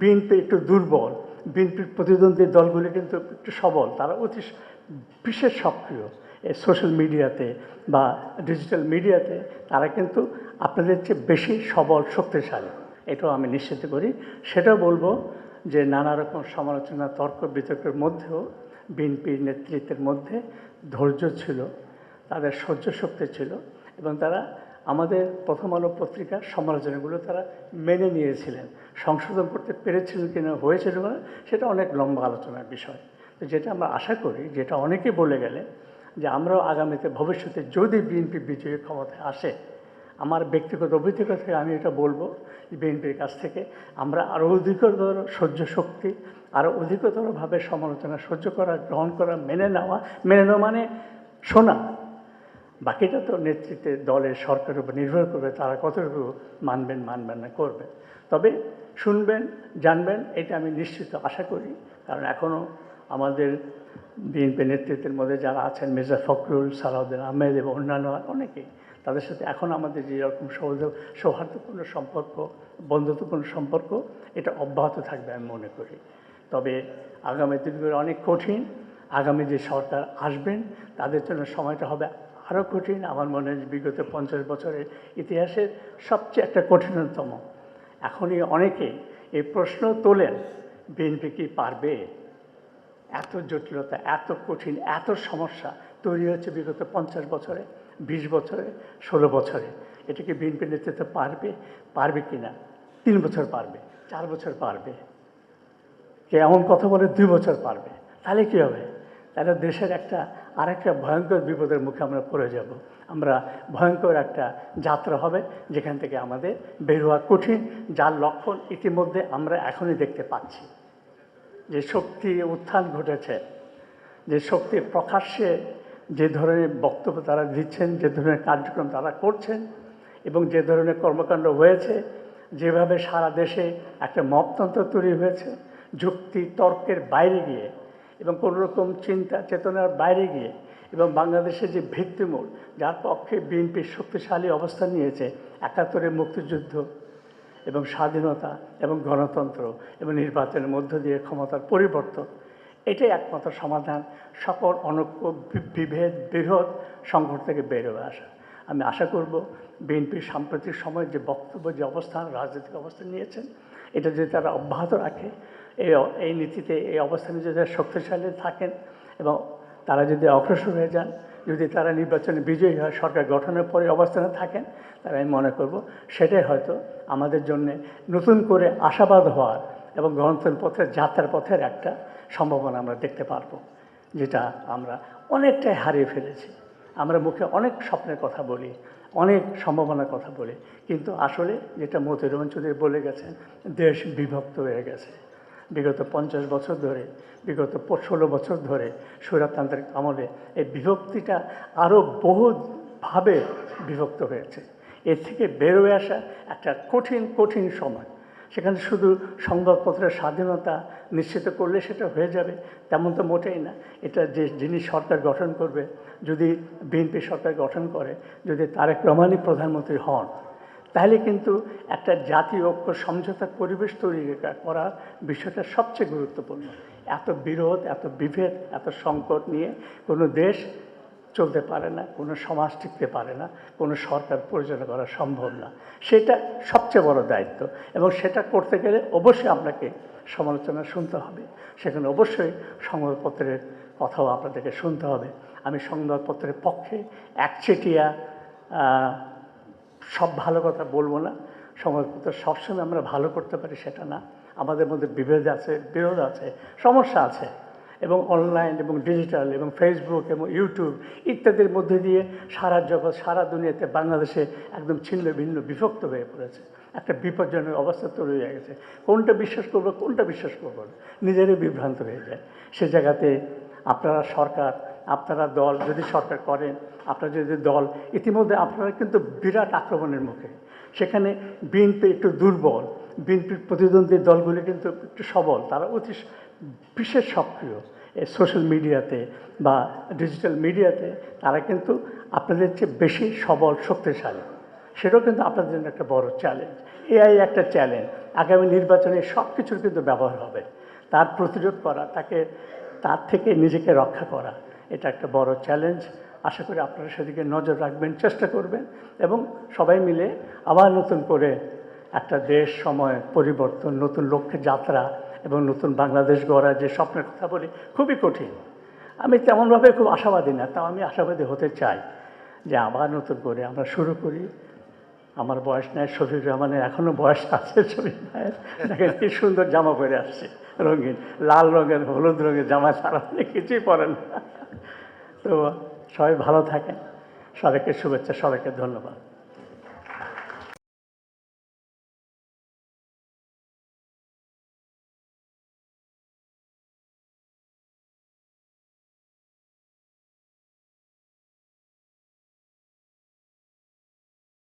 BNP একটু দুর্বল, বিএনপির প্রতিদ্বন্দ্বী দলগুলি কিন্তু একটু সবল, তারা অতি বিশেষ সক্রিয় এই সোশ্যাল মিডিয়াতে বা ডিজিটাল মিডিয়াতে, তারা কিন্তু আপনাদের চেয়ে বেশি সবল, শক্তিশালী, এটাও আমি নিশ্চিত করি। সেটাও বলবো যে নানা রকম সমালোচনা, তর্ক বিতর্কের মধ্যেও বিএনপির নেতৃত্বের মধ্যে ধৈর্য ছিল, তাদের সহ্য শক্তি ছিল, এবং তারা আমাদের প্রথম আলো পত্রিকার সমালোচনাগুলো তারা মেনে নিয়েছিলেন। সংশোধন করতে পেরেছিলেন কিনা, হয়েছিল না, সেটা অনেক লম্বা আলোচনার বিষয়। তো যেটা আমরা আশা করি, যেটা অনেকে বলে গেলে, যে আমরাও আগামীতে ভবিষ্যতে যদি বিএনপি বিজয়ী ক্ষমতায় আসে, আমার ব্যক্তিগত অভিজ্ঞতা থেকে আমি এটা বলবো যে বিএনপির কাছ থেকে আমরা আরও অধিকতর সহ্য শক্তি, আরও অধিকতরভাবে সমালোচনা সহ্য করা, গ্রহণ করা, মেনে নেওয়া মানে শোনা, বাকিটা তো নেতৃত্বের দলের সরকারের উপর নির্ভর করবে, তারা কতটুকু মানবেন না করবেন। তবে শুনবেন, জানবেন, এটা আমি নিশ্চিত আশা করি। কারণ এখনও আমাদের বিএনপি নেতৃত্বের মধ্যে যারা আছেন, মির্জা ফখরুল, সালাউদ্দিন আহমেদ এবং অন্যান্য অনেকেই, তাদের সাথে এখন আমাদের যেরকম সৌহার্দ্যপূর্ণ সম্পর্ক, বন্ধুত্বপূর্ণ সম্পর্ক, এটা অব্যাহত থাকবে আমি মনে করি। তবে আগামী দিনগুলো অনেক কঠিন। আগামী যে সরকার আসবেন তাদের জন্য সময়টা হবে আরও কঠিন। আমার মনে হয় বিগত 50 বছরের ইতিহাসের সবচেয়ে একটা কঠিনতম। এখনই অনেকে এই প্রশ্ন তোলেন, বিএনপি কি পারবে? এত জটিলতা, এত কঠিন, এত সমস্যা তৈরি হয়েছে বিগত 50 বছরে, 20 বছরে, 16 বছরে। এটাকে বিএনপি নেতৃত্ব পারবে কি না? 3 বছর পারবে, 4 বছর পারবে, কে এমন কথা বলে 2 বছর পারবে। তাহলে কী হবে? তাহলে দেশের আরেকটা ভয়ঙ্কর বিপদের মুখে আমরা পড়ে যাব। আমরা ভয়ঙ্কর একটা যাত্রা হবে, যেখান থেকে আমাদের বের হওয়া কঠিন, যার লক্ষণ ইতিমধ্যে আমরা এখনই দেখতে পাচ্ছি। যে শক্তি উত্থান ঘটেছে, যে শক্তি প্রকাশ্যে যে ধরনের বক্তব্য তারা দিচ্ছেন, যে ধরনের কার্যক্রম তারা করছেন, এবং যে ধরনের কর্মকাণ্ড হয়েছে, যেভাবে সারা দেশে একটা মপতন্ত্র তৈরি হয়েছে, যুক্তি তর্কের বাইরে গিয়ে এবং কোনোরকম চিন্তা চেতনার বাইরে গিয়ে, এবং বাংলাদেশের যে ভিত্তিমূল, যার পক্ষে বিএনপি শক্তিশালী অবস্থান নিয়েছে, 71-এর মুক্তিযুদ্ধ এবং স্বাধীনতা এবং গণতন্ত্র এবং নির্বাচনের মধ্য দিয়ে ক্ষমতার পরিবর্তন, এটাই একমাত্র সমাধান সকল অনৈক্য, বিভেদ, বিরোধ, সংকট থেকে বের হয়ে আসা। আমি আশা করব বিএনপির সাম্প্রতিক সময়ে যে বক্তব্য, যে অবস্থান, রাজনৈতিক অবস্থান নিয়েছেন, এটা যদি তারা অব্যাহত রাখে, এই নীতিতে, এই অবস্থানে যদি শক্তিশালী থাকেন এবং তারা যদি অগ্রসর হয়ে যান, যদি তারা নির্বাচনে বিজয়ী হয়, সরকার গঠনের পরে অবস্থানে থাকেন, তাহলে আমি মনে করব সেটাই হয়তো আমাদের জন্যে নতুন করে আশাবাদ হওয়ার এবং গণতন্ত্র পথের, যাত্রার পথের একটা সম্ভাবনা আমরা দেখতে পারব, যেটা আমরা অনেকটাই হারিয়ে ফেলেছি। আমরা মুখে অনেক স্বপ্নের কথা বলি, অনেক সম্ভাবনার কথা বলি, কিন্তু আসলে যেটা মতিউর রহমান চৌধুরী বলে গেছেন, দেশ বিভক্ত হয়ে গেছে। বিগত 50 বছর ধরে, বিগত 16 বছর ধরে স্বৈরতান্ত্রিক আমলে এই বিভক্তিটা আরও বহুভাবে বিভক্ত হয়েছে। এর থেকে বেরোয় আসা একটা কঠিন সময়। সেখানে শুধু সংবাদপত্রের স্বাধীনতা নিশ্চিত করলে সেটা হয়ে যাবে, তেমন তো মোটেই না। এটা যিনি সরকার গঠন করবে, যদি বিএনপি সরকার গঠন করে, যদি তারেক রহমানই প্রধানমন্ত্রী হন, তাহলে কিন্তু একটা জাতীয় ঐক্য সমঝোতার পরিবেশ তৈরি করার বিষয়টা সবচেয়ে গুরুত্বপূর্ণ। এত বিরোধ, এত বিভেদ, এত সংকট নিয়ে কোনো দেশ চলতে পারে না, কোনো সমাজ টিকতে পারে না, কোনো সরকার পরিচালনা করা সম্ভব না। সেটা সবচেয়ে বড় দায়িত্ব, এবং সেটা করতে গেলে অবশ্যই আপনাকে সমালোচনা শুনতে হবে। সেখানে অবশ্যই সংবাদপত্রের কথাও আপনাদেরকে শুনতে হবে। আমি সংবাদপত্রের পক্ষে একচেটিয়া সব ভালো কথা বলবো না। সংবাদপত্র সবসময় আমরা ভালো করতে পারি সেটা না। আমাদের মধ্যে বিভেদ আছে, বিরোধ আছে, সমস্যা আছে, এবং অনলাইন এবং ডিজিটাল এবং ফেসবুক এবং ইউটিউব ইত্যাদির মধ্যে দিয়ে সারা জগৎ, সারা দুনিয়াতে বাংলাদেশে একদম ছিন্ন ভিন্ন বিভক্ত হয়ে পড়েছে। একটা বিপজ্জনক অবস্থা তৈরি হয়ে গেছে। কোনটা বিশ্বাস করবো, কোনটা বিশ্বাস করবো না, নিজেরই বিভ্রান্ত হয়ে যায়। সে জায়গাতে আপনারা সরকার, আপনারা দল যদি সরকার করেন, আপনারা যদি দল, ইতিমধ্যে আপনারা কিন্তু বিরাট আক্রমণের মুখে। সেখানে বিএনপি একটু দুর্বল, বিএনপির প্রতিদ্বন্দ্বী দলগুলি কিন্তু একটু সবল, তারা অতি বিশেষ সক্রিয় এই সোশ্যাল মিডিয়াতে বা ডিজিটাল মিডিয়াতে, তারা কিন্তু আপনাদের চেয়ে বেশি সবল, শক্তিশালী। সেটাও কিন্তু আপনাদের জন্য একটা বড় চ্যালেঞ্জ। এআই একটা চ্যালেঞ্জ। আগামী নির্বাচনে সব কিছুর কিন্তু ব্যবহার হবে। তার প্রতিরোধ করা, তার থেকে নিজেকে রক্ষা করা, এটা একটা বড় চ্যালেঞ্জ। আশা করি আপনারা সেদিকে নজর রাখবেন, চেষ্টা করবেন এবং সবাই মিলে আবার নতুন করে একটা দেশ, সময় পরিবর্তন, নতুন লক্ষ্যে যাত্রা এবং নতুন বাংলাদেশ গড়ার যে স্বপ্নের কথা বলি, খুবই কঠিন। আমি তেমনভাবে খুব আশাবাদী না, তাও আমি আশাবাদী হতে চাই যে আবার নতুন করে আমরা শুরু করি। আমার বয়স নেই, শফিক রহমানের এখনও বয়স আছে। শফিক ভাইয়ের দেখেন কি সুন্দর জামা পরে আসছে, রঙিন লাল রঙের, হলুদ রঙের জামা ছাড়া কিছুই পরেন না। তো সবাই ভালো থাকেন, সবাইকে শুভেচ্ছা, সবাইকে ধন্যবাদ।